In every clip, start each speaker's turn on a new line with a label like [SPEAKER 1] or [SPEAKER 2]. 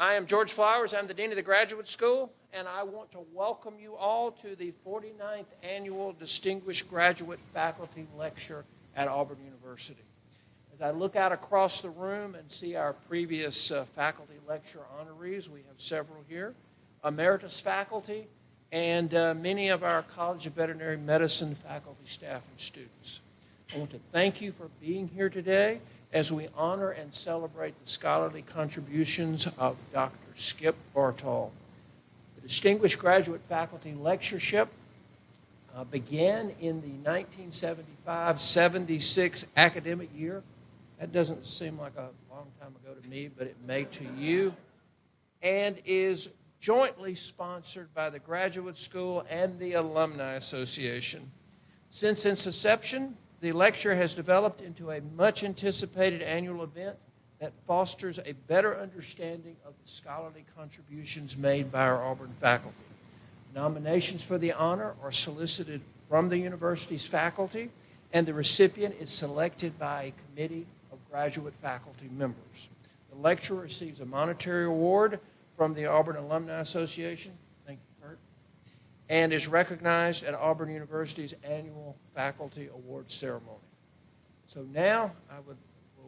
[SPEAKER 1] I am George Flowers. I'm the Dean of the Graduate School, and I want to welcome you all to the 49th Annual Distinguished Graduate Faculty Lecture at Auburn University. As I look out across the room and see our previous faculty lecture honorees, we have several here, emeritus faculty, and many of our College of Veterinary Medicine faculty, staff, and students. I want to thank you for being here today as we honor and celebrate the scholarly contributions of Dr. Skip Bartol. The Distinguished Graduate Faculty Lectureship began in the 1975-76 academic year. That doesn't seem like a long time ago to me, but it may to you, and is jointly sponsored by the Graduate School and the Alumni Association. Since its inception, the lecture has developed into a much-anticipated annual event that fosters a better understanding of the scholarly contributions made by our Auburn faculty. Nominations for the honor are solicited from the university's faculty, and the recipient is selected by a committee of graduate faculty members. The lecturer receives a monetary award from the Auburn Alumni Association, thank you, Kurt, and is recognized at Auburn University's annual faculty awards ceremony. So now I will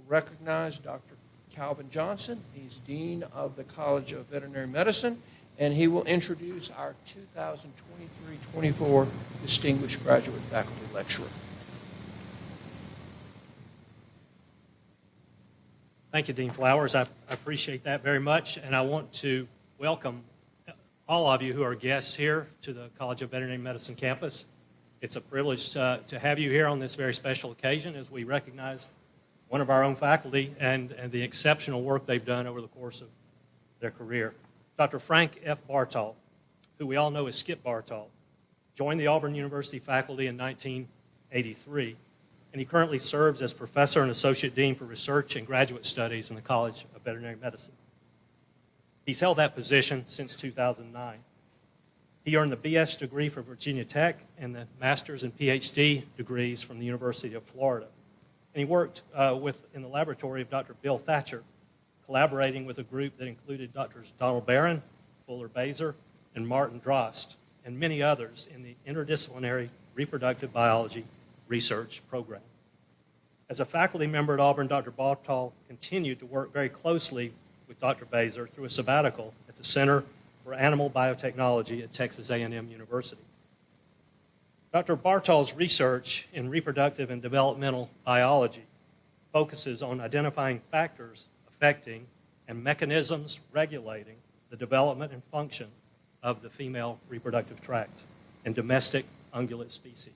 [SPEAKER 1] recognize Dr. Calvin Johnson. He's Dean of the College of Veterinary Medicine, and he will introduce our 2023-24 Distinguished Graduate Faculty Lecturer.
[SPEAKER 2] Thank you, Dean Flowers. I appreciate that very much, and I want to welcome all of you who are guests here to the College of Veterinary Medicine campus. It's a privilege to have you here on this very special occasion as we recognize one of our own faculty and the exceptional work they've done over the course of their career. Dr. Frank F. Bartol, who we all know as Skip Bartol, joined the Auburn University faculty in 1983, and he currently serves as Professor and Associate Dean for Research and Graduate Studies in the College of Veterinary Medicine. He's held that position since 2009. He earned the BS degree from Virginia Tech and the Master's and PhD degrees from the University of Florida. And he worked in the laboratory of Dr. Bill Thatcher, collaborating with a group that included Drs. Donald Barron, Fuller Baser, and Martin Drost, and many others in the interdisciplinary reproductive biology research program. As a faculty member at Auburn, Dr. Bartol continued to work very closely with Dr. Baser through a sabbatical at the Center for Animal Biotechnology at Texas A&M University. Dr. Bartol's research in reproductive and developmental biology focuses on identifying factors affecting and mechanisms regulating the development and function of the female reproductive tract in domestic ungulate species.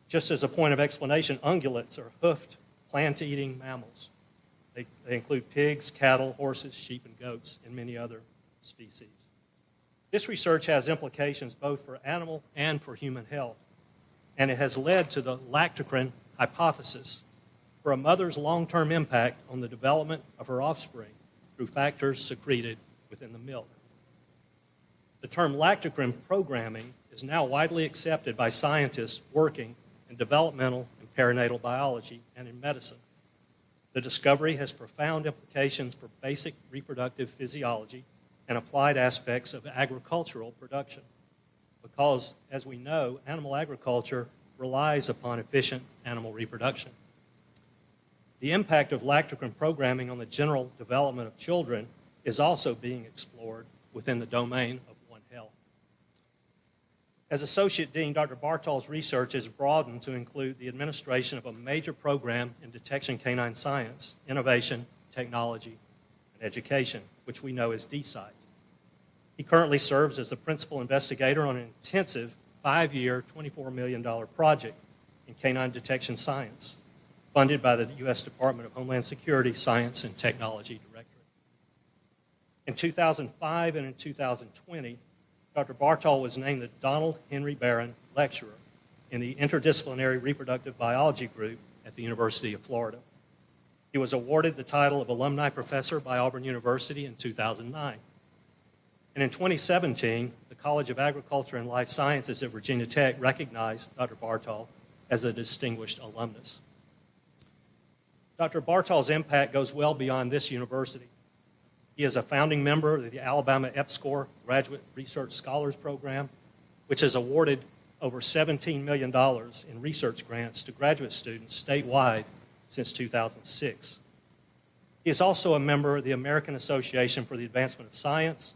[SPEAKER 2] Just as a point of explanation, ungulates are hoofed, plant-eating mammals. They include pigs, cattle, horses, sheep, and goats, and many other species. This research has implications both for animal and for human health, and it has led to the lactocrine hypothesis for a mother's long-term impact on the development of her offspring through factors secreted within the milk. The term lactocrine programming is now widely accepted by scientists working in developmental and perinatal biology and in medicine. The discovery has profound implications for basic reproductive physiology and applied aspects of agricultural production because, as we know, animal agriculture relies upon efficient animal reproduction. The impact of lactocrine programming on the general development of children is also being explored within the domain of One Health. As Associate Dean, Dr. Bartol's research is broadened to include the administration of a major program in detection canine science, innovation, technology, and education, which we know as DSITE. He currently serves as the principal investigator on an intensive 5-year, $24 million project in canine detection science, funded by the U.S. Department of Homeland Security Science and Technology Directorate. In 2005 and in 2020, Dr. Bartol was named the Donald Henry Barron Lecturer in the Interdisciplinary Reproductive Biology Group at the University of Florida. He was awarded the title of Alumni Professor by Auburn University in 2009. And in 2017, the College of Agriculture and Life Sciences at Virginia Tech recognized Dr. Bartol as a distinguished alumnus. Dr. Bartol's impact goes well beyond this university. He is a founding member of the Alabama EPSCoR Graduate Research Scholars Program, which has awarded over $17 million in research grants to graduate students statewide since 2006. He is also a member of the American Association for the Advancement of Science,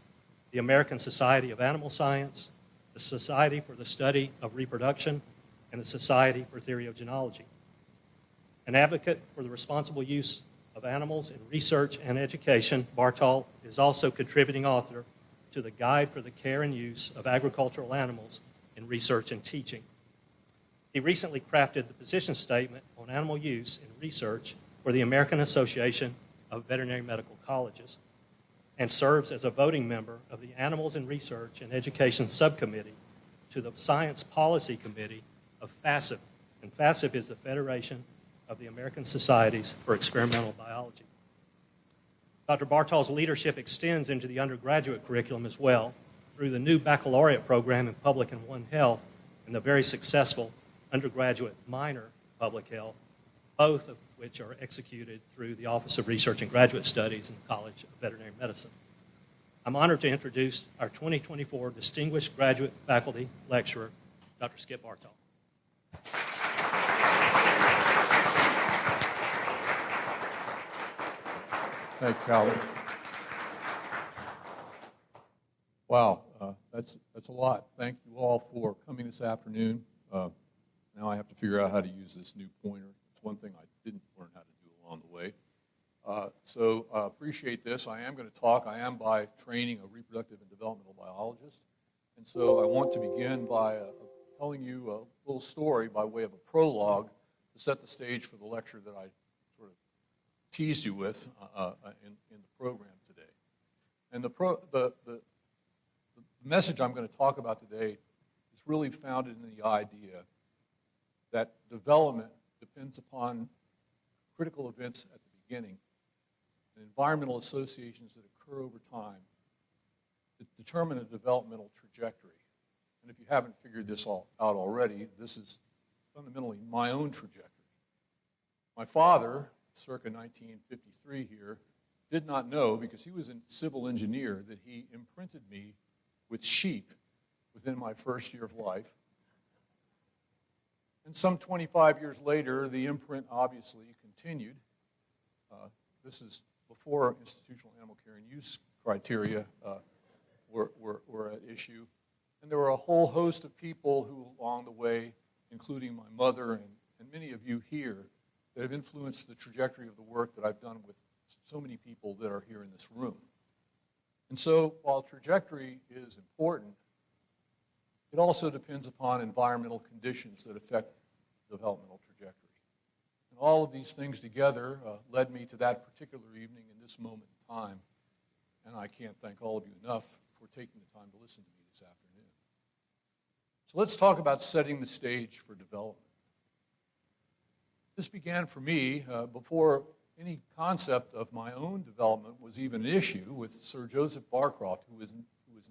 [SPEAKER 2] the American Society of Animal Science, the Society for the Study of Reproduction, and the Society for Theory of Genealogy. An advocate for the responsible use of animals in research and education, Bartol is also contributing author to the Guide for the Care and Use of Agricultural Animals in Research and Teaching. He recently crafted the position statement on animal use in research for the American Association of Veterinary Medical Colleges and serves as a voting member of the Animals in Research and Education Subcommittee to the Science Policy Committee of FASIP. And FASIP is the Federation of the American Societies for Experimental Biology. Dr. Bartol's leadership extends into the undergraduate curriculum as well through the new baccalaureate program in Public and One Health and the very successful undergraduate minor Public Health, both of which are executed through the Office of Research and Graduate Studies in the College of Veterinary Medicine. I'm honored to introduce our 2024 Distinguished Graduate Faculty Lecturer, Dr. Skip Bartol.
[SPEAKER 3] Thank you, Calvin. Wow, that's a lot. Thank you all for coming this afternoon. Now I have to figure out how to use this new pointer. It's one thing I didn't learn how to do along the way. So appreciate this. I am going to talk. I am by training a reproductive and developmental biologist. And so I want to begin by telling you a little story by way of a prologue to set the stage for the lecture that I sort of teased you with in the program today. And the message I'm going to talk about today is really founded in the idea that development depends upon critical events at the beginning and environmental associations that occur over time that determine a developmental trajectory. And if you haven't figured this all out already, this is fundamentally my own trajectory. My father, circa 1953 here, did not know, because he was a civil engineer, that he imprinted me with sheep within my first year of life. And some 25 years later, the imprint obviously continued. This is before institutional animal care and use criteria were at issue. And there were a whole host of people who, along the way, including my mother and many of you here, that have influenced the trajectory of the work that I've done with so many people that are here in this room. And so, while trajectory is important, it also depends upon environmental conditions that affect developmental trajectory. And all of these things together led me to that particular evening in this moment in time. And I can't thank all of you enough for taking the time to listen to me this afternoon. So let's talk about setting the stage for development. This began for me before any concept of my own development was even an issue, with Sir Joseph Barcroft, who was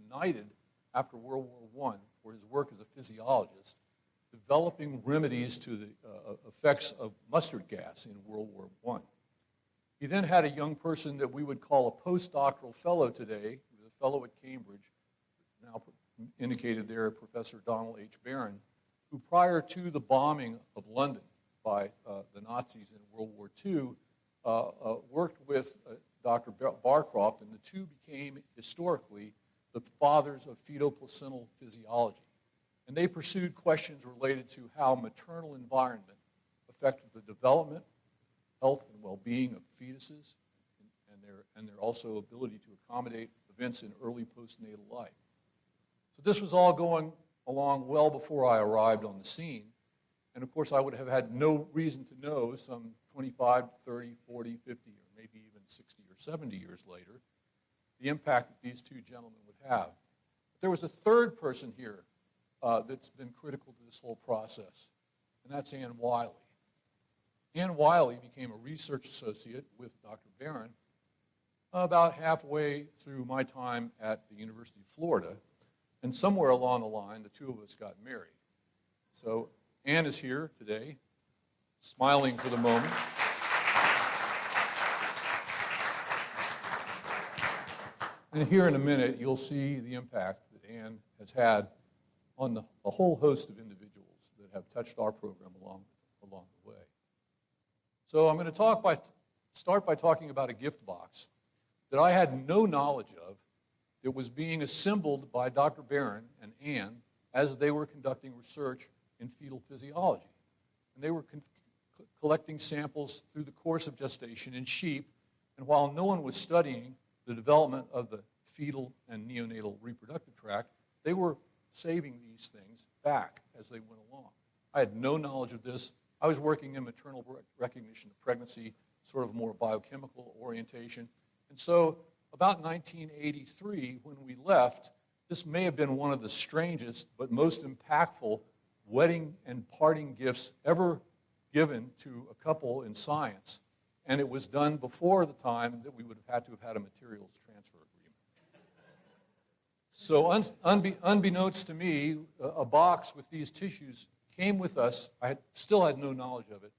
[SPEAKER 3] knighted after World War I for his work as a physiologist, developing remedies to the effects of mustard gas in World War I. He then had a young person that we would call a postdoctoral fellow today, who was a fellow at Cambridge, now indicated there, Professor Donald H. Barron, who prior to the bombing of London by the Nazis in World War II, worked with Dr. Barcroft, and the two became historically the fathers of fetal-placental physiology. And they pursued questions related to how maternal environment affected the development, health, and well-being of fetuses, and their also ability to accommodate events in early postnatal life. So this was all going along well before I arrived on the scene. And of course, I would have had no reason to know some 25, 30, 40, 50, or maybe even 60 or 70 years later, the impact that these two gentlemen would have. But there was a third person here that's been critical to this whole process, and that's Ann Wiley. Ann Wiley became a research associate with Dr. Barron about halfway through my time at the University of Florida, and somewhere along the line, the two of us got married. So Ann is here today, smiling for the moment. And here in a minute, you'll see the impact that Ann has had on a whole host of individuals that have touched our program along the way. So I'm going to start by talking about a gift box that I had no knowledge of that was being assembled by Dr. Barron and Ann as they were conducting research in fetal physiology. And they were collecting samples through the course of gestation in sheep, and while no one was studying the development of the fetal and neonatal reproductive tract, they were saving these things back as they went along. I had no knowledge of this. I was working in maternal recognition of pregnancy, sort of more biochemical orientation. And so about 1983, when we left, this may have been one of the strangest but most impactful wedding and parting gifts ever given to a couple in science. And it was done before the time that we would have had to have had a materials transfer agreement. So unbeknownst to me, a box with these tissues came with us. I still had no knowledge of it,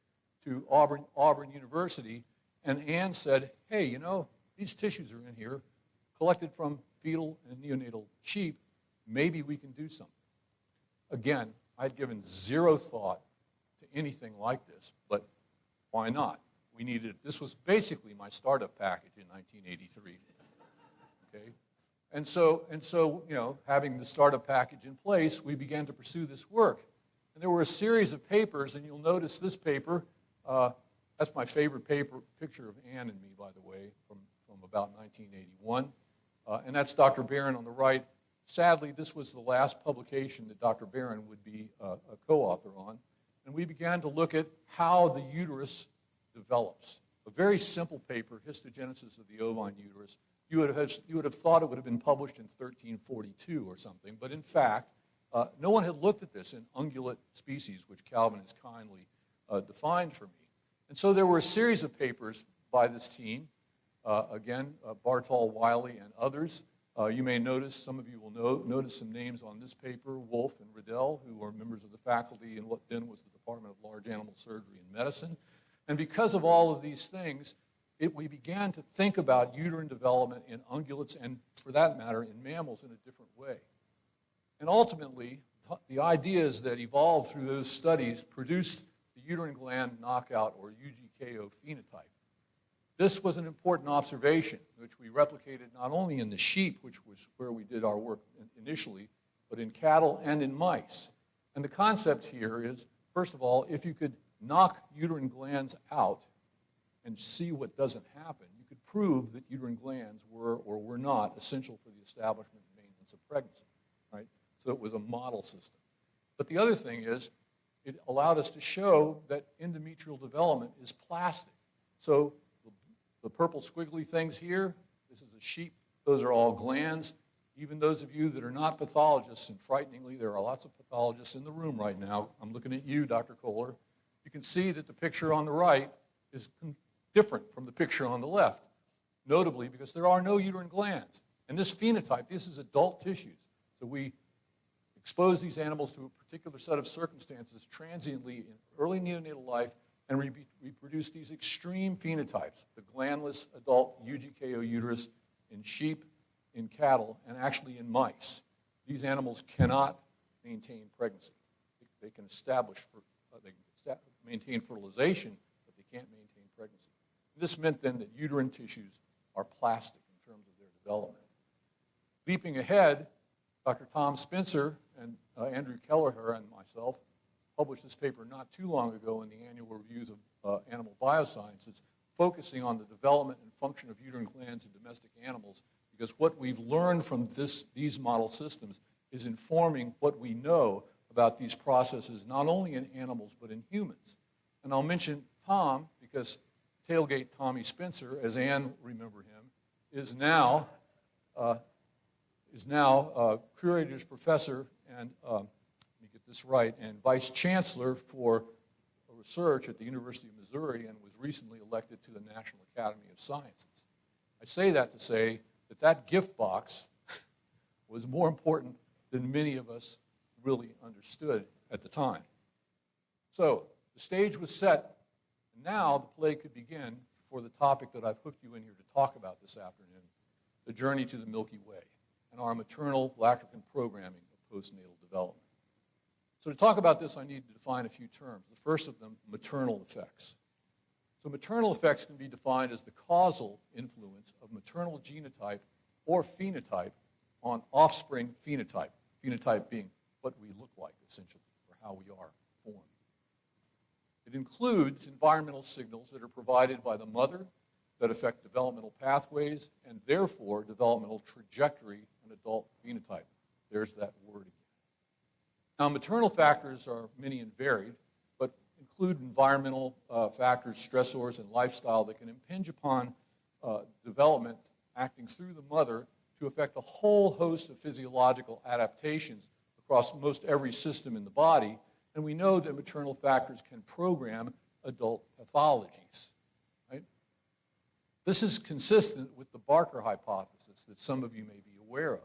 [SPEAKER 3] to Auburn University. And Ann said, hey, you know, these tissues are in here, collected from fetal and neonatal sheep. Maybe we can do something. Again, I'd given zero thought to anything like this, but why not? We needed it. This was basically my startup package in 1983. Okay? And so, you know, having the startup package in place, we began to pursue this work. And there were a series of papers, and you'll notice this paper. That's my favorite picture of Ann and me, by the way, from about 1981. And that's Dr. Barron on the right. Sadly, this was the last publication that Dr. Barron would be a co-author on. And we began to look at how the uterus develops. A very simple paper, Histogenesis of the Ovine Uterus. You would have thought it would have been published in 1342 or something, but in fact, no one had looked at this in ungulate species, which Calvin has kindly defined for me. And so there were a series of papers by this team, again, Bartol, Wiley, and others. You may notice, some of you will notice some names on this paper, Wolf and Riddell, who are members of the faculty in what then was the Department of Large Animal Surgery and Medicine. And because of all of these things, we began to think about uterine development in ungulates and, for that matter, in mammals in a different way. And ultimately, the ideas that evolved through those studies produced the uterine gland knockout, or UGKO phenotype. This was an important observation, which we replicated not only in the sheep, which was where we did our work initially, but in cattle and in mice. And the concept here is, first of all, if you could knock uterine glands out and see what doesn't happen, you could prove that uterine glands were or were not essential for the establishment and maintenance of pregnancy, right? So it was a model system. But the other thing is, it allowed us to show that endometrial development is plastic. So the purple squiggly things here, this is a sheep. Those are all glands. Even those of you that are not pathologists, and frighteningly, there are lots of pathologists in the room right now. I'm looking at you, Dr. Kohler. You can see that the picture on the right is different from the picture on the left, notably because there are no uterine glands. And this phenotype, this is adult tissues. So we expose these animals to a particular set of circumstances transiently in early neonatal life, and we produce these extreme phenotypes, the glandless adult UGKO uterus in sheep, in cattle, and actually in mice. These animals cannot maintain pregnancy. They can maintain fertilization, but they can't maintain pregnancy. This meant then that uterine tissues are plastic in terms of their development. Leaping ahead, Dr. Tom Spencer and Andrew Kelleher and myself published this paper not too long ago in the annual reviews of Animal Biosciences, focusing on the development and function of uterine glands in domestic animals, because what we've learned from these model systems is informing what we know about these processes, not only in animals, but in humans. And I'll mention Tom, because Tailgate Tommy Spencer, as Ann remembered him, is now Curator's Professor and, let me get this right, and Vice Chancellor for Research at the University of Missouri, and was recently elected to the National Academy of Sciences. I say that to say that that gift box was more important than many of us really understood at the time. So the stage was set, and now the play could begin for the topic that I've hooked you in here to talk about this afternoon, the journey to the Milky Way, and our maternal lactogen programming of postnatal development. So to talk about this, I need to define a few terms. The first of them, maternal effects. So maternal effects can be defined as the causal influence of maternal genotype or phenotype on offspring phenotype, phenotype being what we look like, essentially, or how we are formed. It includes environmental signals that are provided by the mother that affect developmental pathways and therefore developmental trajectory and adult phenotype. There's that word again. Now, maternal factors are many and varied, but include environmental factors, stressors, and lifestyle that can impinge upon development acting through the mother to affect a whole host of physiological adaptations across most every system in the body. And we know that maternal factors can program adult pathologies. Right? This is consistent with the Barker hypothesis that some of you may be aware of.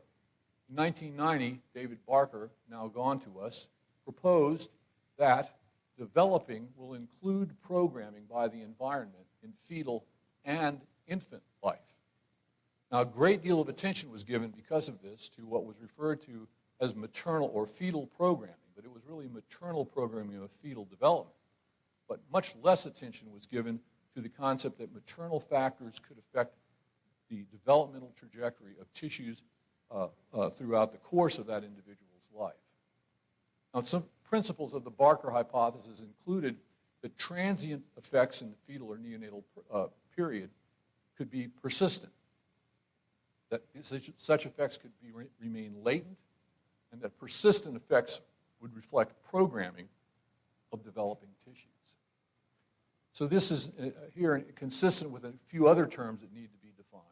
[SPEAKER 3] In 1990, David Barker, now gone to us, proposed that developing will include programming by the environment in fetal and infant life. Now, a great deal of attention was given because of this to what was referred to as maternal or fetal programming, but it was really maternal programming of fetal development. But much less attention was given to the concept that maternal factors could affect the developmental trajectory of tissues throughout the course of that individual's life. Now, some principles of the Barker hypothesis included that transient effects in the fetal or neonatal period could be persistent, that such effects could remain latent, and that persistent effects would reflect programming of developing tissues. So this is here consistent with a few other terms that need to be defined.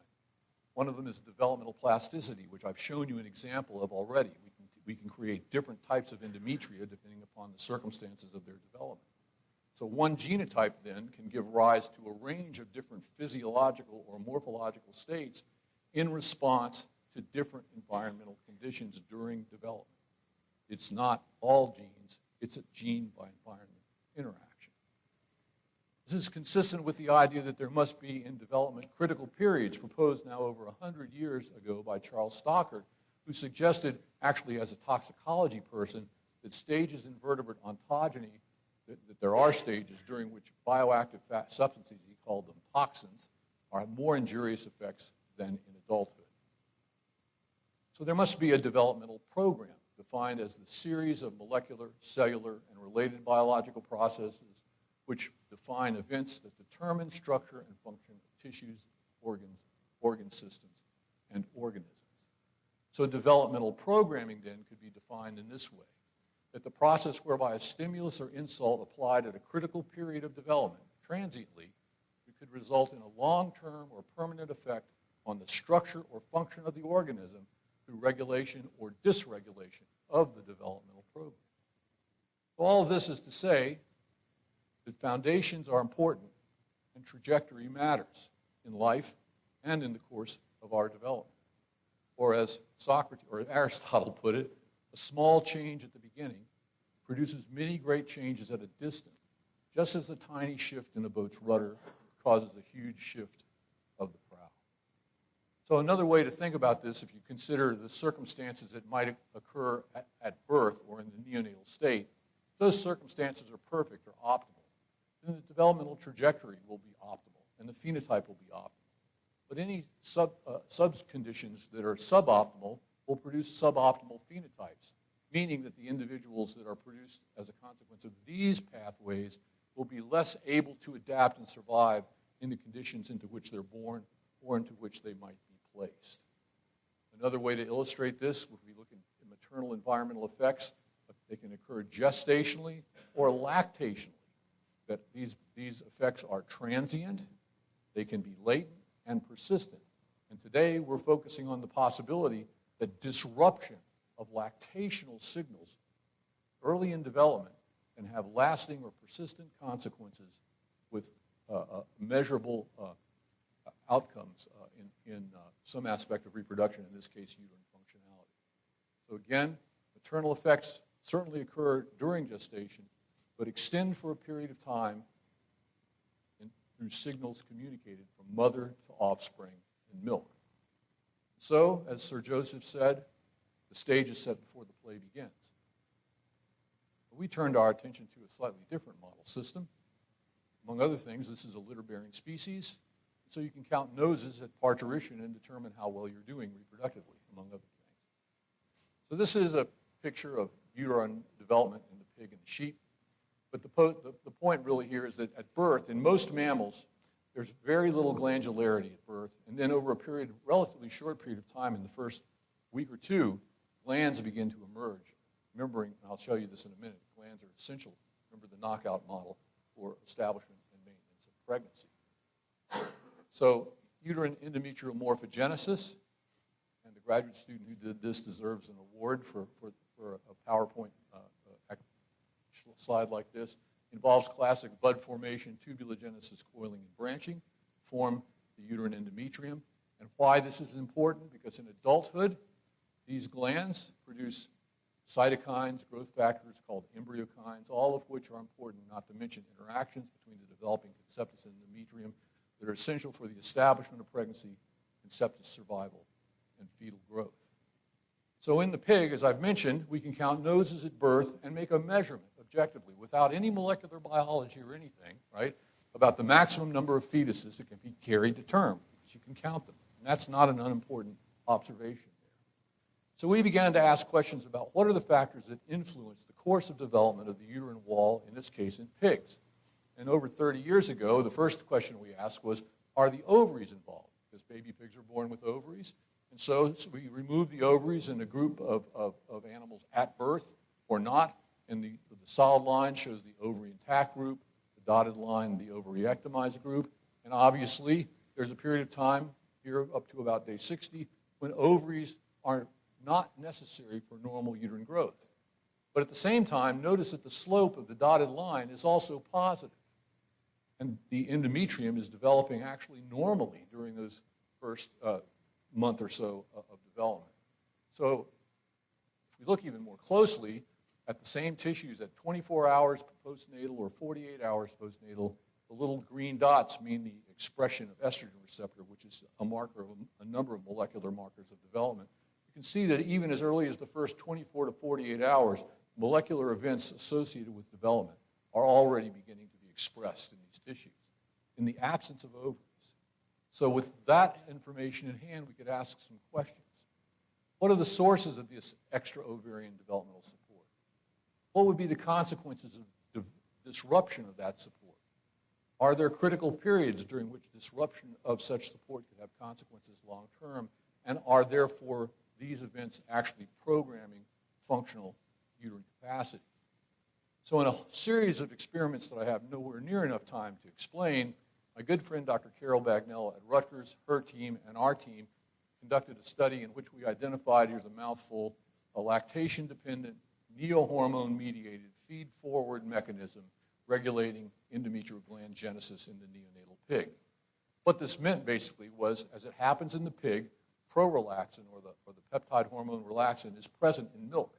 [SPEAKER 3] One of them is developmental plasticity, which I've shown you an example of already. We can create different types of endometria depending upon the circumstances of their development. So one genotype then can give rise to a range of different physiological or morphological states in response to different environmental conditions during development. It's not all genes, it's a gene by environment interaction. This is consistent with the idea that there must be in development critical periods proposed now over 100 years ago by Charles Stockert, who suggested, actually as a toxicology person, that stages in vertebrate ontogeny, that there are stages during which bioactive substances, he called them toxins, have more injurious effects than in adulthood. So there must be a developmental program defined as the series of molecular, cellular, and related biological processes which define events that determine structure and function of tissues, organs, organ systems, and organisms. So developmental programming then could be defined in this way, that the process whereby a stimulus or insult applied at a critical period of development, transiently, could result in a long-term or permanent effect on the structure or function of the organism through regulation or dysregulation of the developmental program. All of this is to say that foundations are important and trajectory matters in life and in the course of our development. Or as Socrates or Aristotle put it, a small change at the beginning produces many great changes at a distance, just as a tiny shift in a boat's rudder causes a huge shift of the prow. So another way to think about this, if you consider the circumstances that might occur at birth or in the neonatal state, those circumstances are perfect or optimal, then the developmental trajectory will be optimal and the phenotype will be optimal. But any sub-conditions that are suboptimal will produce suboptimal phenotypes, meaning that the individuals that are produced as a consequence of these pathways will be less able to adapt and survive in the conditions into which they're born or into which they might be placed. Another way to illustrate this, if we look at maternal environmental effects, they can occur gestationally or lactationally. That these effects are transient, they can be latent and persistent. And today we're focusing on the possibility that disruption of lactational signals early in development can have lasting or persistent consequences with measurable outcomes in some aspect of reproduction, in this case, uterine functionality. So again, maternal effects certainly occur during gestation, but extend for a period of time through signals communicated from mother to offspring in milk. So, as Sir Joseph said, the stage is set before the play begins. We turned our attention to a slightly different model system. Among other things, this is a litter-bearing species, so you can count noses at parturition and determine how well you're doing reproductively, among other things. So this is a picture of uterine development in the pig and the sheep. But the point really here is that at birth, in most mammals, there's very little glandularity at birth, and then over a relatively short period of time, in the first week or two, glands begin to emerge. Remembering, and I'll show you this in a minute, glands are essential, remember the knockout model, for establishment and maintenance of pregnancy. So uterine endometrial morphogenesis, and the graduate student who did this deserves an award for a PowerPoint slide like this. Involves classic bud formation, tubulogenesis, coiling, and branching, form the uterine endometrium. And why this is important, because in adulthood, these glands produce cytokines, growth factors called embryokines, all of which are important, not to mention interactions between the developing conceptus and endometrium that are essential for the establishment of pregnancy, conceptus survival, and fetal growth. So in the pig, as I've mentioned, we can count noses at birth and make a measurement objectively, without any molecular biology or anything, right, about the maximum number of fetuses that can be carried to term, because you can count them. And that's not an unimportant observation there. So we began to ask questions about what are the factors that influence the course of development of the uterine wall, in this case in pigs. And over 30 years ago, the first question we asked was, are the ovaries involved? Because baby pigs are born with ovaries. And so we removed the ovaries in a group of animals at birth or not. And the solid line shows the ovary intact group, the dotted line, the ovary ectomized group. And obviously, there's a period of time here up to about day 60 when ovaries are not necessary for normal uterine growth. But at the same time, notice that the slope of the dotted line is also positive. And the endometrium is developing actually normally during those first month or so of development. So if we look even more closely at the same tissues at 24 hours postnatal or 48 hours postnatal, the little green dots mean the expression of estrogen receptor, which is a marker of a number of molecular markers of development. You can see that even as early as the first 24 to 48 hours, molecular events associated with development are already beginning to be expressed in these tissues in the absence of ovaries. So with that information in hand, we could ask some questions. What are the sources of this extra ovarian developmental support? What would be the consequences of disruption of that support? Are there critical periods during which disruption of such support could have consequences long term? And are therefore these events actually programming functional uterine capacity? So in a series of experiments that I have nowhere near enough time to explain, my good friend Dr. Carol Bagnell at Rutgers, her team, and our team conducted a study in which we identified, here's a mouthful, a lactation-dependent, neohormone-mediated feed-forward mechanism regulating endometrial gland genesis in the neonatal pig. What this meant basically was, as it happens in the pig, prorelaxin, or the peptide hormone relaxin, is present in milk.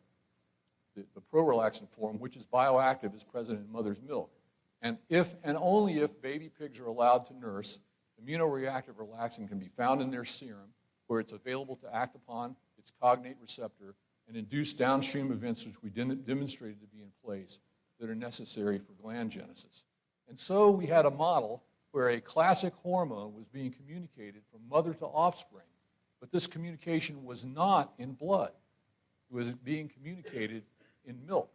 [SPEAKER 3] The prorelaxin form, which is bioactive, is present in mother's milk. And if and only if baby pigs are allowed to nurse, immunoreactive relaxin can be found in their serum, where it's available to act upon its cognate receptor and induce downstream events which we demonstrated to be in place that are necessary for gland genesis. And so we had a model where a classic hormone was being communicated from mother to offspring, but this communication was not in blood. It was being communicated in milk.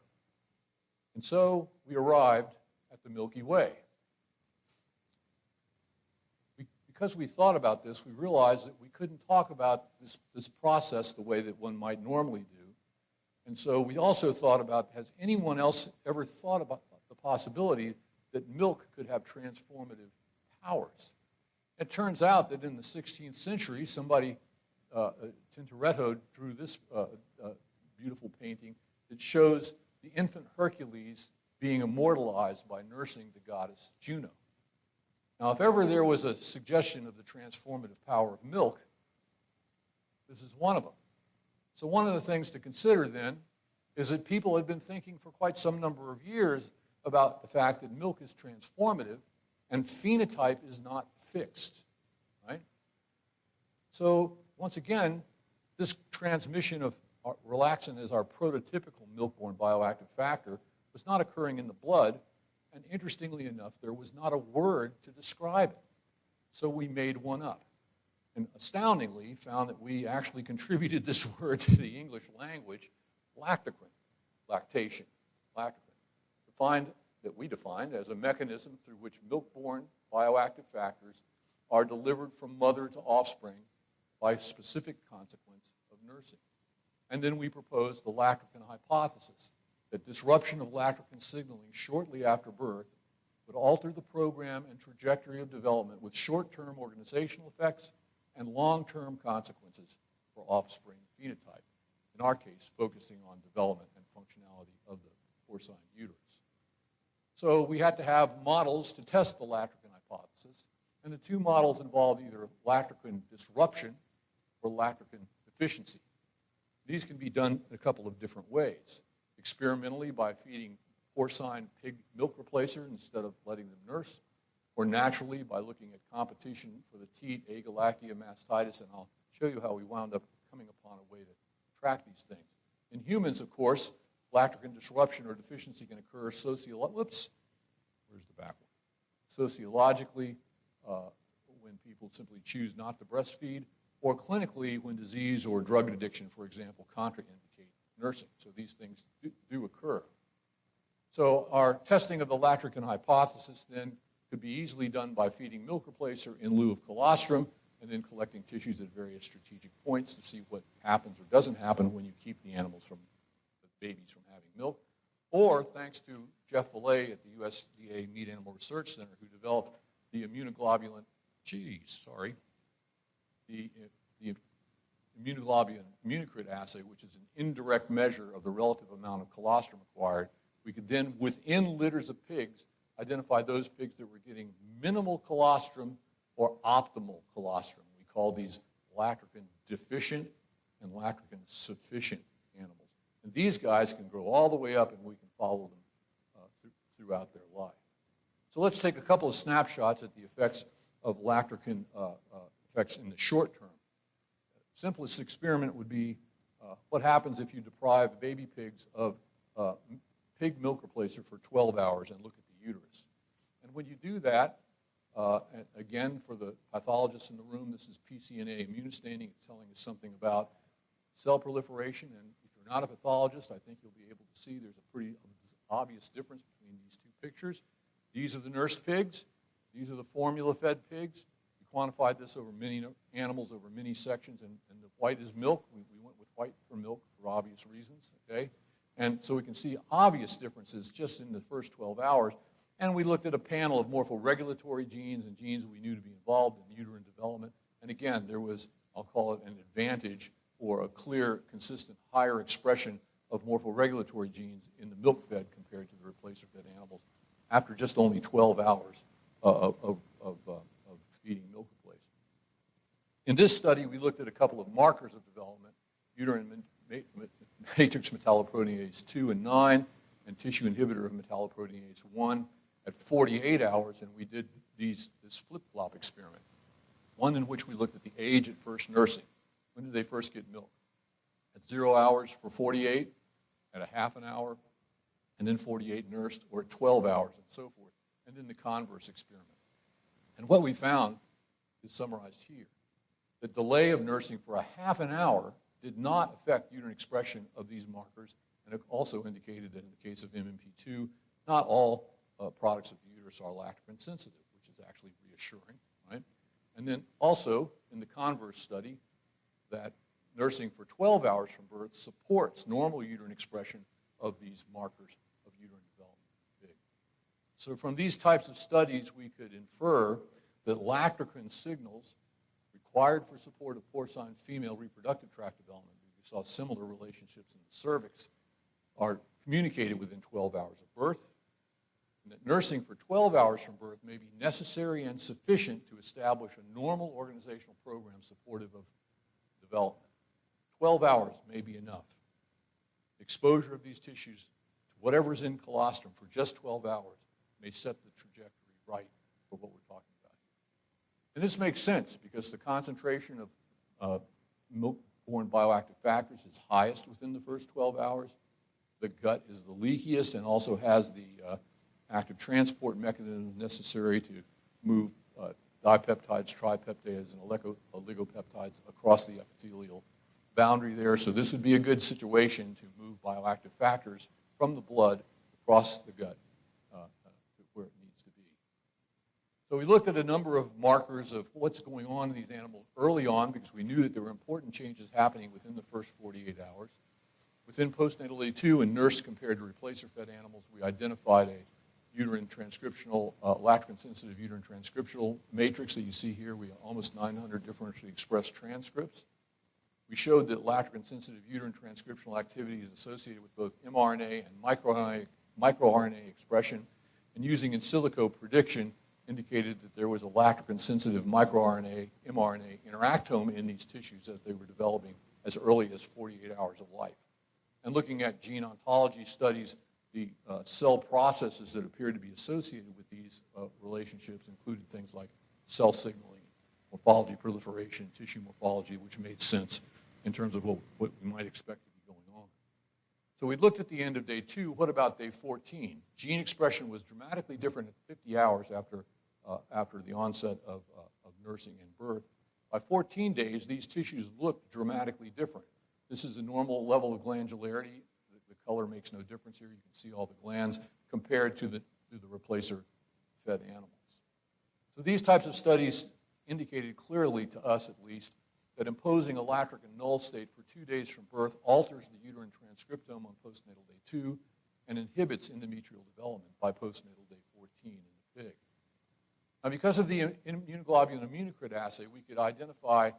[SPEAKER 3] And so we arrived at the Milky Way. Because we thought about this, we realized that we couldn't talk about this process the way that one might normally do. And so we also thought about, has anyone else ever thought about the possibility that milk could have transformative powers? It turns out that in the 16th century, somebody, Tintoretto, drew this beautiful painting that shows the infant Hercules being immortalized by nursing the goddess Juno. Now, if ever there was a suggestion of the transformative power of milk, this is one of them. So one of the things to consider then is that people had been thinking for quite some number of years about the fact that milk is transformative and phenotype is not fixed, right? So once again, this transmission of relaxin as our prototypical milk-borne bioactive factor was not occurring in the blood, and interestingly enough, there was not a word to describe it. So we made one up. And astoundingly, found that we actually contributed this word to the English language, lactocrine, lactation, lactocrine, we defined as a mechanism through which milk-borne bioactive factors are delivered from mother to offspring by specific consequence of nursing. And then we proposed the lactocrine hypothesis, that disruption of lactocrine signaling shortly after birth would alter the program and trajectory of development with short-term organizational effects and long-term consequences for offspring phenotype. In our case, focusing on development and functionality of the porcine uterus. So we had to have models to test the lactocrine hypothesis, and the two models involved either lactocrine disruption or lactocrine deficiency. These can be done in a couple of different ways. Experimentally by feeding porcine pig milk replacer instead of letting them nurse, or naturally by looking at competition for the teat, agalactia, mastitis, and I'll show you how we wound up coming upon a way to track these things. In humans, of course, lactocrine disruption or deficiency can occur sociologically when people simply choose not to breastfeed, or clinically when disease or drug addiction, for example, contraindicate nursing. So these things do occur. So our testing of the lactocrine hypothesis then could be easily done by feeding milk replacer in lieu of colostrum and then collecting tissues at various strategic points to see what happens or doesn't happen when you keep the animals the babies from having milk. Or thanks to Jeff Valet at the USDA Meat Animal Research Center, who developed the immunoglobulin immunocrit assay, which is an indirect measure of the relative amount of colostrum acquired. We could then, within litters of pigs, identify those pigs that were getting minimal colostrum or optimal colostrum. We call these lactocrine deficient and lactocrine sufficient animals. And these guys can grow all the way up, and we can follow them throughout their life. So let's take a couple of snapshots at the effects of lactocrine effects in the short term. Simplest experiment would be what happens if you deprive baby pigs of pig milk replacer for 12 hours and look at the uterus. And when you do that, again, for the pathologists in the room, this is PCNA immunostaining. It's telling us something about cell proliferation. And if you're not a pathologist, I think you'll be able to see there's a pretty obvious difference between these two pictures. These are the nursed pigs. These are the formula-fed pigs. We quantified this over many animals, over many sections, and the white is milk. We went with white for milk for obvious reasons, okay? And so we can see obvious differences just in the first 12 hours. And we looked at a panel of morphoregulatory genes and genes that we knew to be involved in uterine development. And again, there was, I'll call it an advantage or a clear, consistent, higher expression of morphoregulatory genes in the milk-fed compared to the replacer-fed animals after just only 12 hours of feeding milk replacer. In this study, we looked at a couple of markers of development, uterine matrix metalloproteinase 2 and 9, and tissue inhibitor of metalloproteinase 1 at 48 hours, and we did this flip-flop experiment, one in which we looked at the age at first nursing. When did they first get milk? At 0 hours for 48, at a half an hour, and then 48 nursed, or at 12 hours, and so forth, and then the converse experiment. And what we found is summarized here. The delay of nursing for a half an hour did not affect uterine expression of these markers, and it also indicated that in the case of MMP2, not all products of the uterus are lactocrine sensitive, which is actually reassuring, right? And then also in the converse study, that nursing for 12 hours from birth supports normal uterine expression of these markers of uterine development. So from these types of studies, we could infer that lactocrine signals required for support of porcine female reproductive tract development, we saw similar relationships in the cervix, are communicated within 12 hours of birth, and that nursing for 12 hours from birth may be necessary and sufficient to establish a normal organizational program supportive of development. 12 hours may be enough. Exposure of these tissues to whatever's in colostrum for just 12 hours may set the trajectory right for what we're talking about here. And this makes sense because the concentration of milk-borne bioactive factors is highest within the first 12 hours. The gut is the leakiest and also has the active transport mechanism necessary to move dipeptides, tripeptides, and oligopeptides across the epithelial boundary there. So this would be a good situation to move bioactive factors from the blood across the gut to where it needs to be. So we looked at a number of markers of what's going on in these animals early on because we knew that there were important changes happening within the first 48 hours. Within postnatal day 2 in nurse compared to replacer-fed animals, we identified a uterine transcriptional, lactogen-sensitive uterine transcriptional matrix that you see here. We have almost 900 differentially expressed transcripts. We showed that lactogen-sensitive uterine transcriptional activity is associated with both mRNA and microRNA expression, and using in silico prediction indicated that there was a lactogen-sensitive microRNA, mRNA interactome in these tissues as they were developing as early as 48 hours of life. And looking at gene ontology studies, the cell processes that appeared to be associated with these relationships included things like cell signaling, morphology proliferation, tissue morphology, which made sense in terms of what we might expect to be going on. So we looked at the end of day 2. What about day 14? Gene expression was dramatically different at 50 hours after the onset of nursing and birth. By 14 days, these tissues looked dramatically different. This is a normal level of glandularity. The color makes no difference here. You can see all the glands compared to the replacer-fed animals. So these types of studies indicated clearly, to us at least, that imposing a lactic and null state for 2 days from birth alters the uterine transcriptome on postnatal day 2 and inhibits endometrial development by postnatal day 14 in the pig. Now, because of the immunoglobulin immunocrit assay, we could identify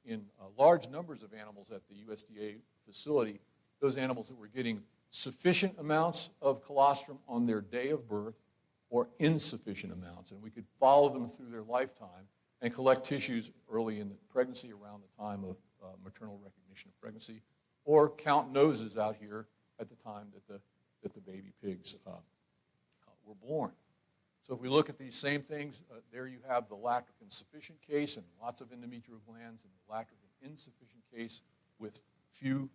[SPEAKER 3] in large numbers of animals at the USDA facility those animals that were getting sufficient amounts of colostrum on their day of birth or insufficient amounts. And we could follow them through their lifetime and collect tissues early in the pregnancy around the time of maternal recognition of pregnancy, or count noses out here at the time that the baby pigs were born. So if we look at these same things, there you have the lactogen sufficient case and lots of endometrial glands, and the lactogen insufficient case with few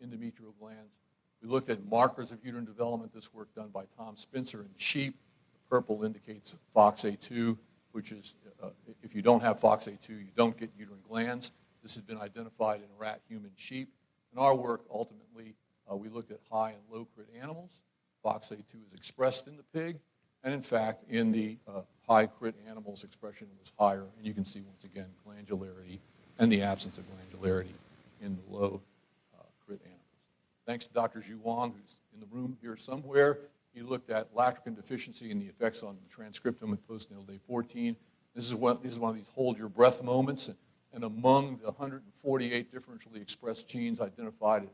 [SPEAKER 3] endometrial glands. We looked at markers of uterine development, this work done by Tom Spencer in sheep. The purple indicates FOXA2, which is, if you don't have FOXA2, you don't get uterine glands. This has been identified in rat, human, sheep. In our work, ultimately, we looked at high and low crit animals. FOXA2 is expressed in the pig, and in fact, in the high crit animals, expression was higher. And you can see, once again, glandularity and the absence of glandularity in the low crit animals. Thanks to Dr. Juwan, who's in the room here somewhere. He looked at lactogen deficiency and the effects on the transcriptome in postnatal day 14. This is one of these hold your breath moments. And among the 148 differentially expressed genes identified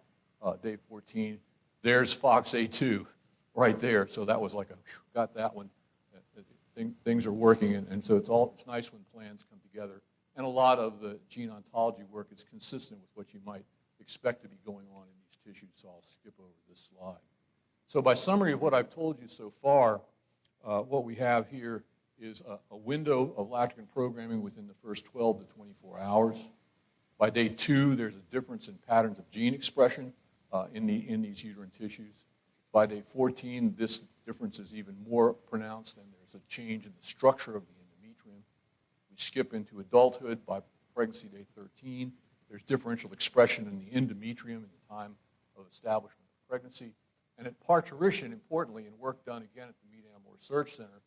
[SPEAKER 3] at day 14, there's FOXA2 right there. So that was like got that one. Things are working, and so it's nice when plans come together. And a lot of the gene ontology work is consistent with what you might expect to be going on in these tissues. So I'll skip over this slide. So by summary of what I've told you so far, what we have here is a window of lactogen programming within the first 12 to 24 hours. By day 2, there's a difference in patterns of gene expression in these uterine tissues. By day 14, this difference is even more pronounced, and there's a change in the structure of the endometrium. We skip into adulthood. By pregnancy day 13, there's differential expression in the endometrium at the time of establishment of pregnancy. And at parturition, importantly, in work done again at the Meat Animal Research Center,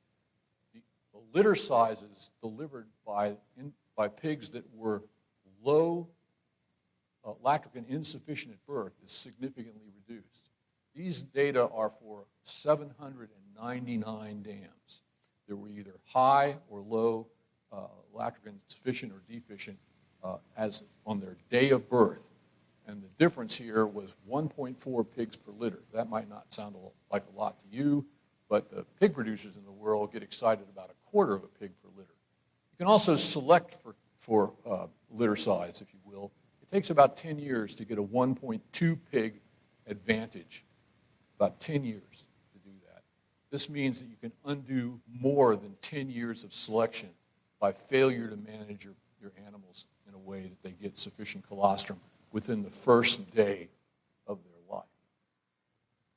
[SPEAKER 3] the litter sizes delivered by pigs that were low lactogen insufficient at birth is significantly reduced. These data are for 799 dams. There were either high or low lactogen sufficient or deficient as on their day of birth. And the difference here was 1.4 pigs per litter. That might not sound like a lot to you, but the pig producers in the world get excited about a quarter of a pig per litter. You can also select for litter size, if you will. It takes about 10 years to get a 1.2 pig advantage, about 10 years to do that. This means that you can undo more than 10 years of selection by failure to manage your animals in a way that they get sufficient colostrum within the first day of their life.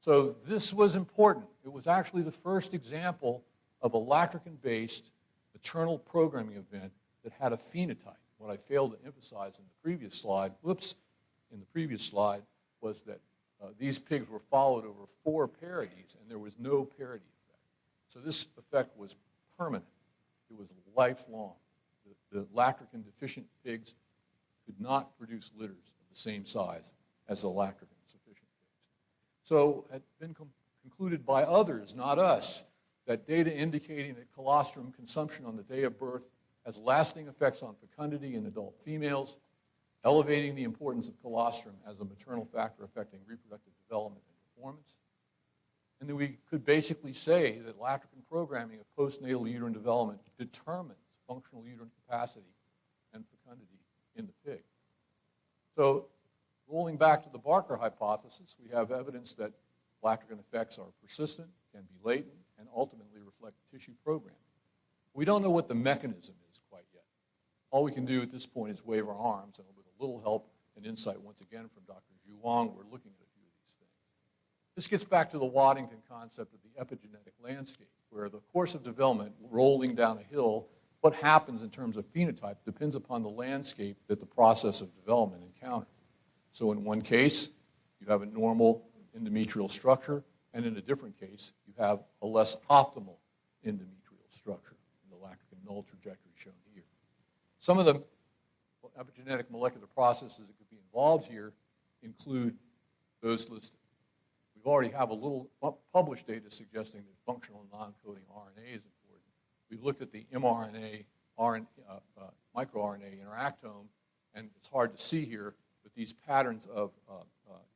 [SPEAKER 3] So this was important. It was actually the first example of a lactogen-based maternal programming event that had a phenotype. What I failed to emphasize in the previous slide, was that these pigs were followed over 4 parities, and there was no parity effect. So this effect was permanent. It was lifelong. The lactogen-deficient pigs could not produce litters of the same size as the lactogen-sufficient pigs. So it had been concluded by others, not us, that data indicating that colostrum consumption on the day of birth has lasting effects on fecundity in adult females, elevating the importance of colostrum as a maternal factor affecting reproductive development and performance. And then we could basically say that lactogen programming of postnatal uterine development determines functional uterine capacity and fecundity in the pig. So rolling back to the Barker hypothesis, we have evidence that lactogen effects are persistent, can be latent, and ultimately reflect tissue programming. We don't know what the mechanism is quite yet. All we can do at this point is wave our arms, and with a little help and insight once again from Dr. Zhu Wang, we're looking at a few of these things. This gets back to the Waddington concept of the epigenetic landscape, where the course of development, rolling down a hill, what happens in terms of phenotype depends upon the landscape that the process of development encounters. So in one case, you have a normal endometrial structure, and in a different case, you have a less optimal endometrial structure in the lactogen null trajectory shown here. Some of the epigenetic molecular processes that could be involved here include those listed. We already have a little published data suggesting that functional non-coding RNA is important. We've looked at the mRNA, microRNA interactome, and it's hard to see here, but these patterns of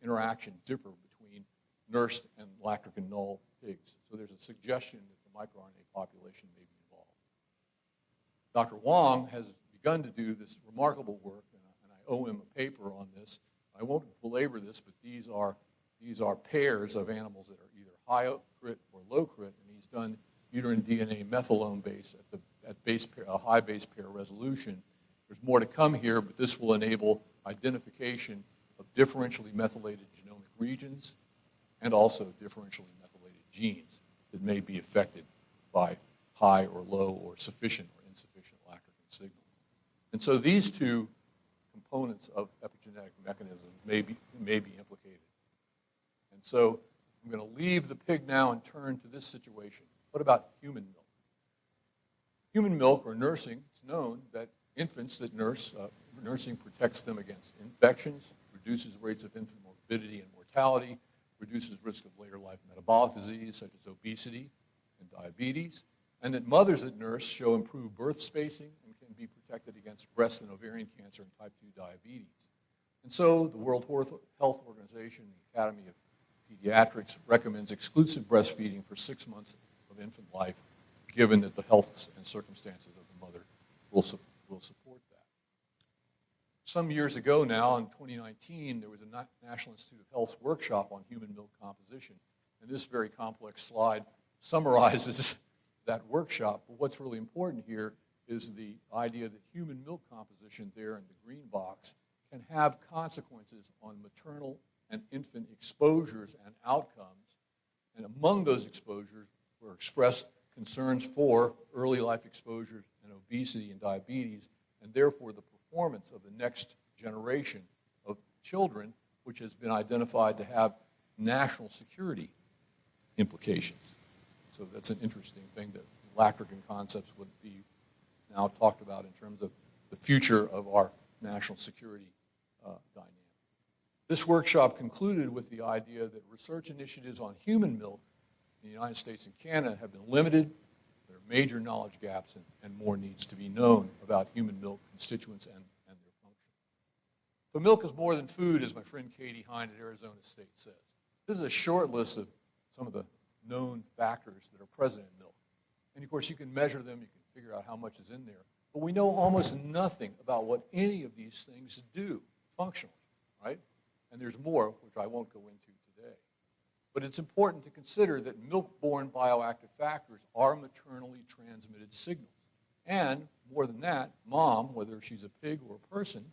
[SPEAKER 3] interaction differ between nursed and lactogen null pigs. So there's a suggestion that the microRNA population may be involved. Dr. Wang has begun to do this remarkable work, and I owe him a paper on this. I won't belabor this, but these are pairs of animals that are either high crit or low crit, and he's done uterine DNA methylome base at base pair, a high base pair resolution. There's more to come here, but this will enable identification of differentially methylated genomic regions and also differentially methylated genes that may be affected by high or low or sufficient or insufficient lactogen signal. And so these two components of epigenetic mechanism may be implicated. And so I'm going to leave the pig now and turn to this situation. What about human milk? Human milk or nursing, it's known that infants that nursing protects them against infections, reduces rates of infant morbidity and mortality, reduces risk of later life metabolic disease such as obesity and diabetes, and that mothers that nurse show improved birth spacing and can be protected against breast and ovarian cancer and type 2 diabetes. And so the World Health Organization, the Academy of Pediatrics, recommends exclusive breastfeeding for 6 months of infant life, given that the health and circumstances of the mother will support that. Some years ago now, in 2019, there was a National Institute of Health's workshop on human milk composition, and this very complex slide summarizes that workshop. But what's really important here is the idea that human milk composition there in the green box can have consequences on maternal and infant exposures and outcomes. And among those exposures were expressed concerns for early life exposures and obesity and diabetes, and therefore the performance of the next generation of children, which has been identified to have national security implications. So that's an interesting thing that lactogen concepts would be now talked about in terms of the future of our national security dynamic. This workshop concluded with the idea that research initiatives on human milk in the United States and Canada have been limited. There are major knowledge gaps, and more needs to be known about human milk constituents and their function. So milk is more than food, as my friend Katie Hine at Arizona State says. This is a short list of some of the known factors that are present in milk. And of course, you can measure them, you can figure out how much is in there. But we know almost nothing about what any of these things do functionally, right? And there's more, which I won't go into today. But it's important to consider that milk-borne bioactive factors are maternally transmitted signals. And more than that, mom, whether she's a pig or a person,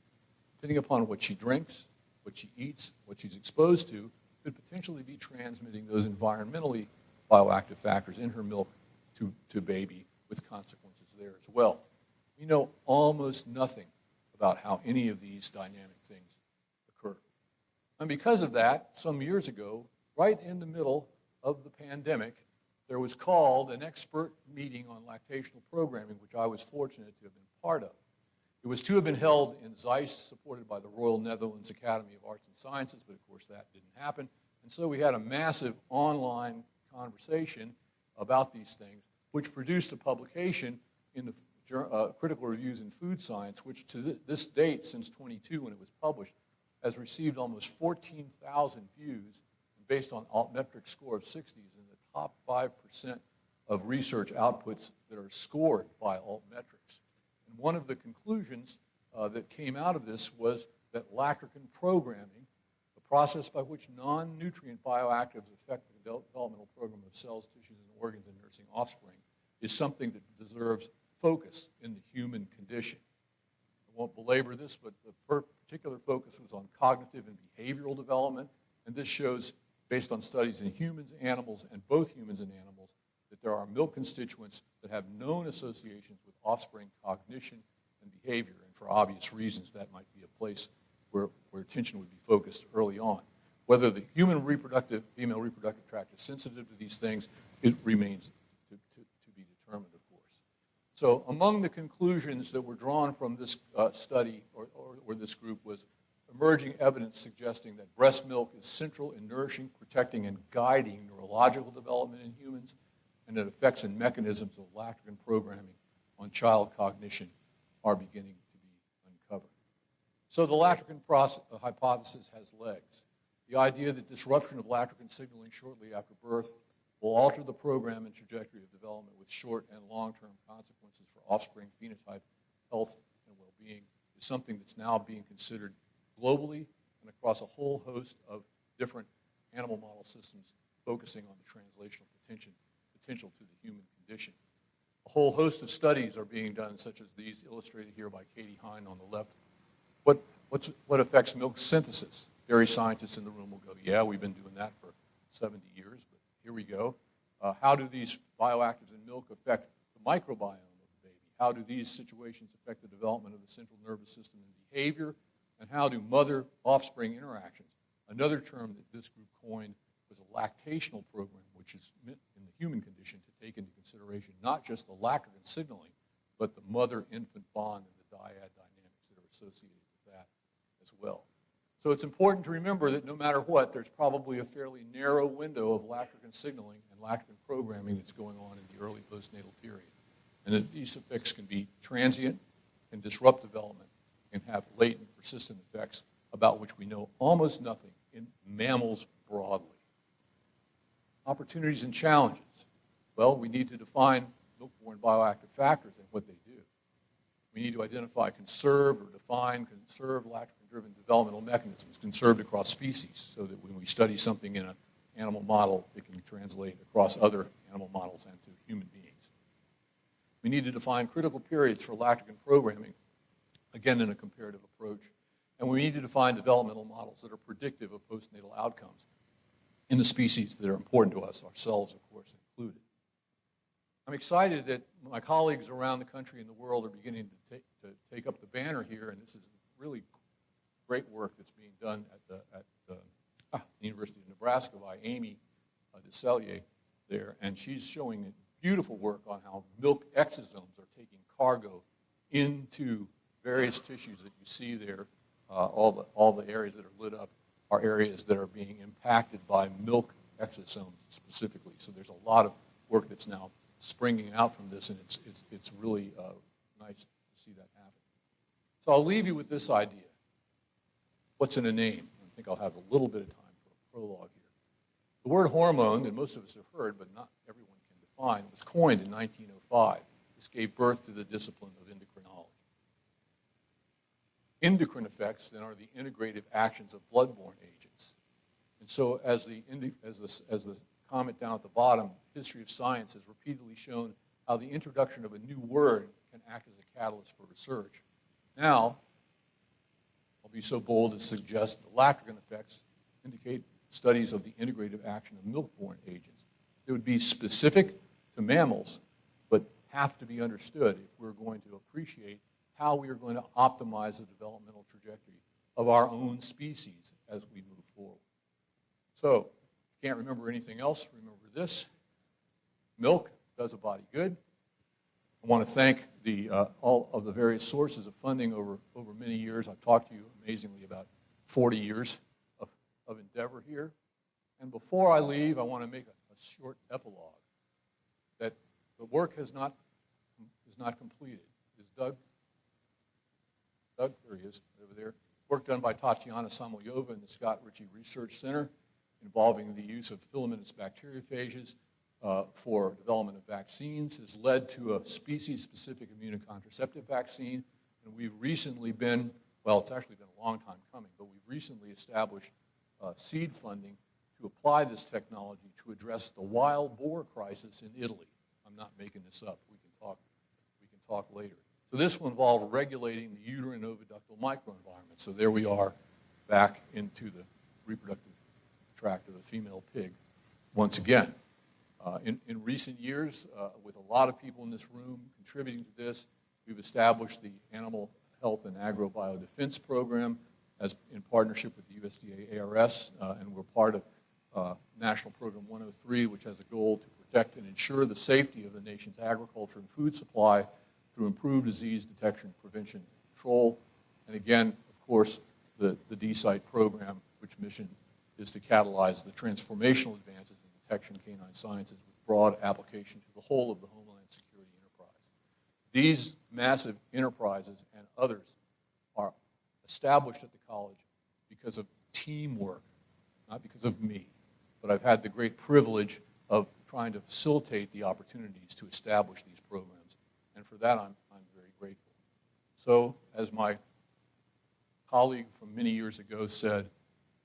[SPEAKER 3] depending upon what she drinks, what she eats, what she's exposed to, could potentially be transmitting those environmentally bioactive factors in her milk to baby, with consequences there as well. We know almost nothing about how any of these dynamic things occur. And because of that, some years ago, right in the middle of the pandemic, there was called an expert meeting on lactational programming, which I was fortunate to have been part of. It was to have been held in Zeiss, supported by the Royal Netherlands Academy of Arts and Sciences, but of course that didn't happen. And so we had a massive online conversation about these things, which produced a publication in the Critical Reviews in Food Science, which to this date, since 22 when it was published, has received almost 14,000 views, based on altmetric score of 60s in the top 5% of research outputs that are scored by altmetrics. And one of the conclusions that came out of this was that lactogen programming, the process by which non-nutrient bioactives affect the developmental program of cells, tissues, and organs in nursing offspring, is something that deserves focus in the human condition. I won't belabor this, but the particular focus was on cognitive and behavioral development, and this shows, based on studies in humans, animals, and both humans and animals, that there are milk constituents that have known associations with offspring cognition and behavior, and for obvious reasons that might be a place where attention would be focused early on. Whether the female reproductive tract is sensitive to these things, it remains to be determined, of course. So among the conclusions that were drawn from this study or this group was emerging evidence suggesting that breast milk is central in nourishing, protecting, and guiding neurological development in humans, and that effects and mechanisms of lactogen programming on child cognition are beginning to be uncovered. So the lactogen hypothesis has legs. The idea that disruption of lactogen signaling shortly after birth will alter the program and trajectory of development with short and long-term consequences for offspring phenotype, health, and well-being is something that's now being considered globally and across a whole host of different animal model systems focusing on the translational potential to the human condition. A whole host of studies are being done, such as these illustrated here by Katie Hine on the left. What affects milk synthesis? Dairy scientists in the room will go, yeah, we've been doing that for 70 years, but here we go. How do these bioactives in milk affect the microbiome of the baby? How do these situations affect the development of the central nervous system and behavior? And how do mother-offspring interactions? Another term that this group coined was a lactational program, which is meant in the human condition to take into consideration not just the lactogen signaling, but the mother-infant bond and the dyad dynamics that are associated with that as well. So it's important to remember that no matter what, there's probably a fairly narrow window of lactogen signaling and lactogen programming that's going on in the early postnatal period. And that these effects can be transient and disrupt development and have latent, persistent effects about which we know almost nothing in mammals broadly. Opportunities and challenges. Well, we need to define milk-borne bioactive factors and what they do. We need to identify conserved lactogen-driven developmental mechanisms, conserved across species, so that when we study something in an animal model, it can translate across other animal models and to human beings. We need to define critical periods for lactogen programming, again in a comparative approach, and we need to define developmental models that are predictive of postnatal outcomes in the species that are important to us, ourselves, of course, included. I'm excited that my colleagues around the country and the world are beginning to take up the banner here, and this is really great work that's being done at the University of Nebraska by Amy DeCellier there, and she's showing beautiful work on how milk exosomes are taking cargo into various tissues that you see there. All the areas that are lit up are areas that are being impacted by milk exosomes specifically. So there's a lot of work that's now springing out from this, and it's really nice to see that happen. So I'll leave you with this idea. What's in a name? I think I'll have a little bit of time for a prologue here. The word hormone, that most of us have heard, but not everyone can define, was coined in 1905. This gave birth to the discipline of endocrinology. Endocrine effects, then, are the integrative actions of blood-borne agents. And so as the comment down at the bottom, history of science has repeatedly shown how the introduction of a new word can act as a catalyst for research. Now, I'll be so bold as to suggest the lactogen effects indicate studies of the integrative action of milk-borne agents. It would be specific to mammals, but have to be understood if we're going to appreciate how we are going to optimize the developmental trajectory of our own species as we move forward. So, if you can't remember anything else, remember this. Milk does a body good. I want to thank all of the various sources of funding over many years. I've talked to you amazingly about 40 years of endeavor here. And before I leave, I want to make a short epilogue that the work is not completed. Is Doug? Doug, there he is, over there. Work done by Tatiana Samoyova in the Scott Ritchie Research Center involving the use of filamentous bacteriophages for development of vaccines has led to a species-specific immunocontraceptive vaccine. And we've recently been, well, it's actually been a long time coming, but we've recently established seed funding to apply this technology to address the wild boar crisis in Italy. I'm not making this up. We can talk later. So this will involve regulating the uterine oviductal microenvironment. So there we are back into the reproductive tract of the female pig once again. In recent years, with a lot of people in this room contributing to this, we've established the Animal Health and Agro-Biodefense Program as in partnership with the USDA ARS, and we're part of National Program 103, which has a goal to protect and ensure the safety of the nation's agriculture and food supply through improved disease detection, prevention, and control. And again, of course, the DSITE program, which mission is to catalyze the transformational advances in detection canine sciences with broad application to the whole of the Homeland Security enterprise. These massive enterprises and others are established at the college because of teamwork, not because of me. But I've had the great privilege of trying to facilitate the opportunities to establish these programs. And for that, I'm very grateful. So, as my colleague from many years ago said,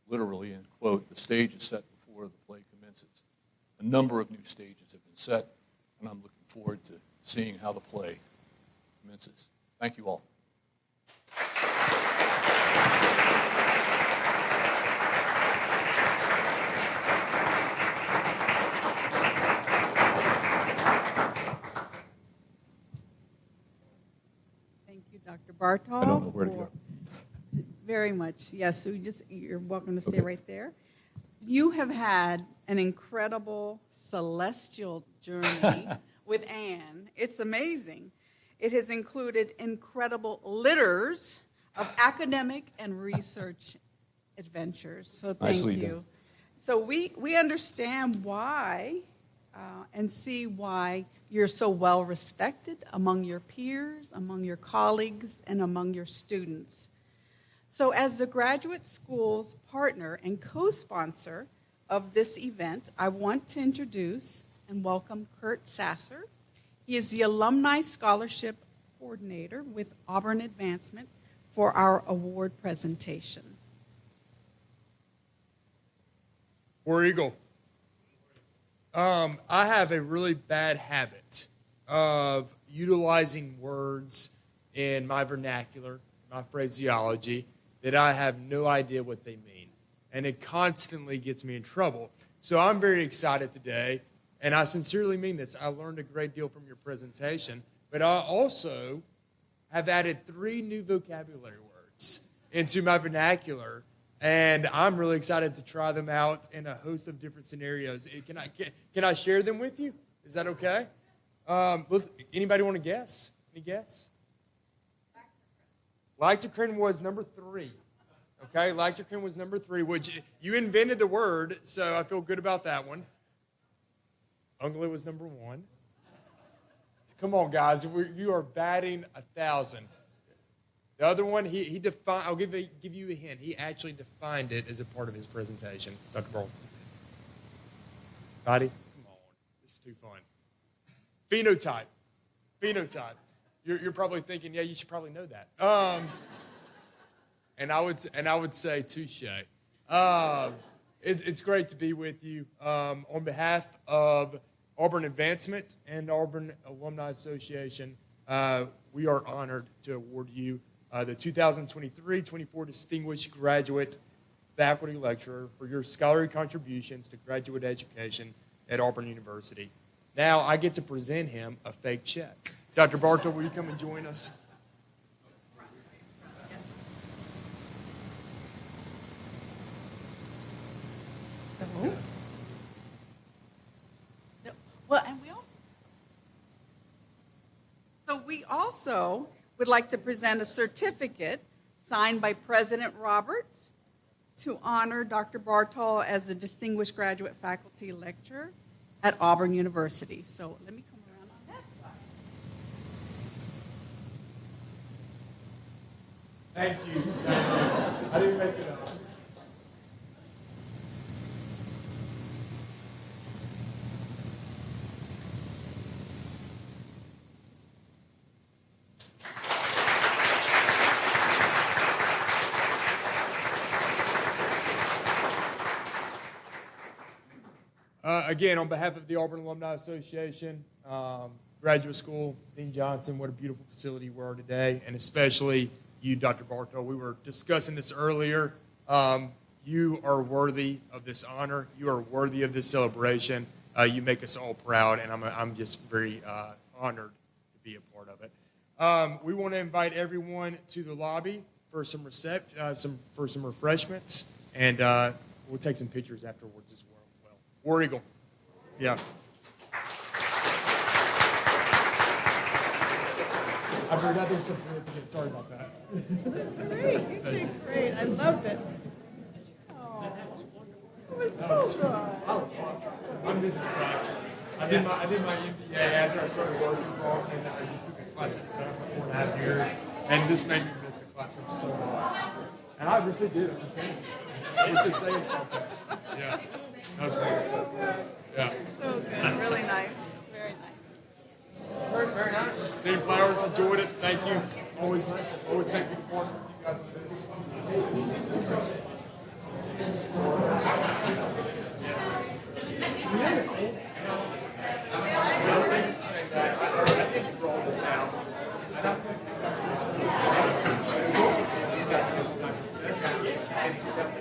[SPEAKER 3] literally, and quote, the stage is set before the play commences. A number of new stages have been set, and I'm looking forward to seeing how the play commences. Thank you all.
[SPEAKER 4] Thank you, Dr. Bartol.
[SPEAKER 3] I don't know where to go.
[SPEAKER 4] Very much, yes. So you're welcome to stay right there. You have had an incredible celestial journey with Anne. It's amazing. It has included incredible litters of academic and research adventures. So thank you. So we understand why and see why you're so well respected among your peers, among your colleagues, and among your students. So as the graduate school's partner and co-sponsor of this event, I want to introduce and welcome Kurt Sasser. He is the Alumni Scholarship Coordinator with Auburn Advancement for our award presentation.
[SPEAKER 5] War Eagle. I have a really bad habit of utilizing words in my vernacular, my phraseology, that I have no idea what they mean. And it constantly gets me in trouble. So I'm very excited today, and I sincerely mean this. I learned a great deal from your presentation, but I also have added 3 new vocabulary words into my vernacular, and I'm really excited to try them out in a host of different scenarios. Can I share them with you? Is that okay? Anybody want to guess? Any guess? Lactocrine was number 3. Okay, lactocrine was number 3, which you invented the word, so I feel good about that one. Ungulate was number 1. Come on, guys, you are batting 1,000. The other one, he defined. I'll give you a hint. He actually defined it as a part of his presentation. Dr. Bartol. Body, come on, this is too fun. Phenotype. You're probably thinking, yeah, you should probably know that. And I would say touche. It's great to be with you. On behalf of Auburn Advancement and Auburn Alumni Association, we are honored to award you the 2023-24 Distinguished Graduate Faculty Lecturer for your scholarly contributions to graduate education at Auburn University. Now I get to present him a fake check. Dr. Bartol, will you come and join us?
[SPEAKER 4] Well, and we also would like to present a certificate signed by President Roberts to honor Dr. Bartol as a Distinguished Graduate Faculty Lecturer at Auburn University. So let me come around on that side.
[SPEAKER 5] Thank you. I didn't make it up. Again, on behalf of the Auburn Alumni Association, Graduate School, Dean Johnson, what a beautiful facility we are today, and especially you, Dr. Bartol. We were discussing this earlier. You are worthy of this honor. You are worthy of this celebration. You make us all proud, and I'm just very honored to be a part of it. We want to invite everyone to the lobby for some refreshments, and we'll take some pictures afterwards as well. War Eagle. Yeah. I forgot there's some certificate. Sorry about that.
[SPEAKER 4] Great, you did great. I loved it. Oh, it was so good.
[SPEAKER 5] I missed the classroom. I did my MBA after I started working for Auburn, and I just took a class at the time for 4.5 years, and this made me miss the classroom so much. And I really did. I'm saying it's just saying something. Yeah, that was wonderful. Yeah.
[SPEAKER 4] So good. Really nice. Very nice.
[SPEAKER 5] Very nice. Dean Flowers, enjoyed it. Thank you. Always thank you for partnering with you guys on this. Yes.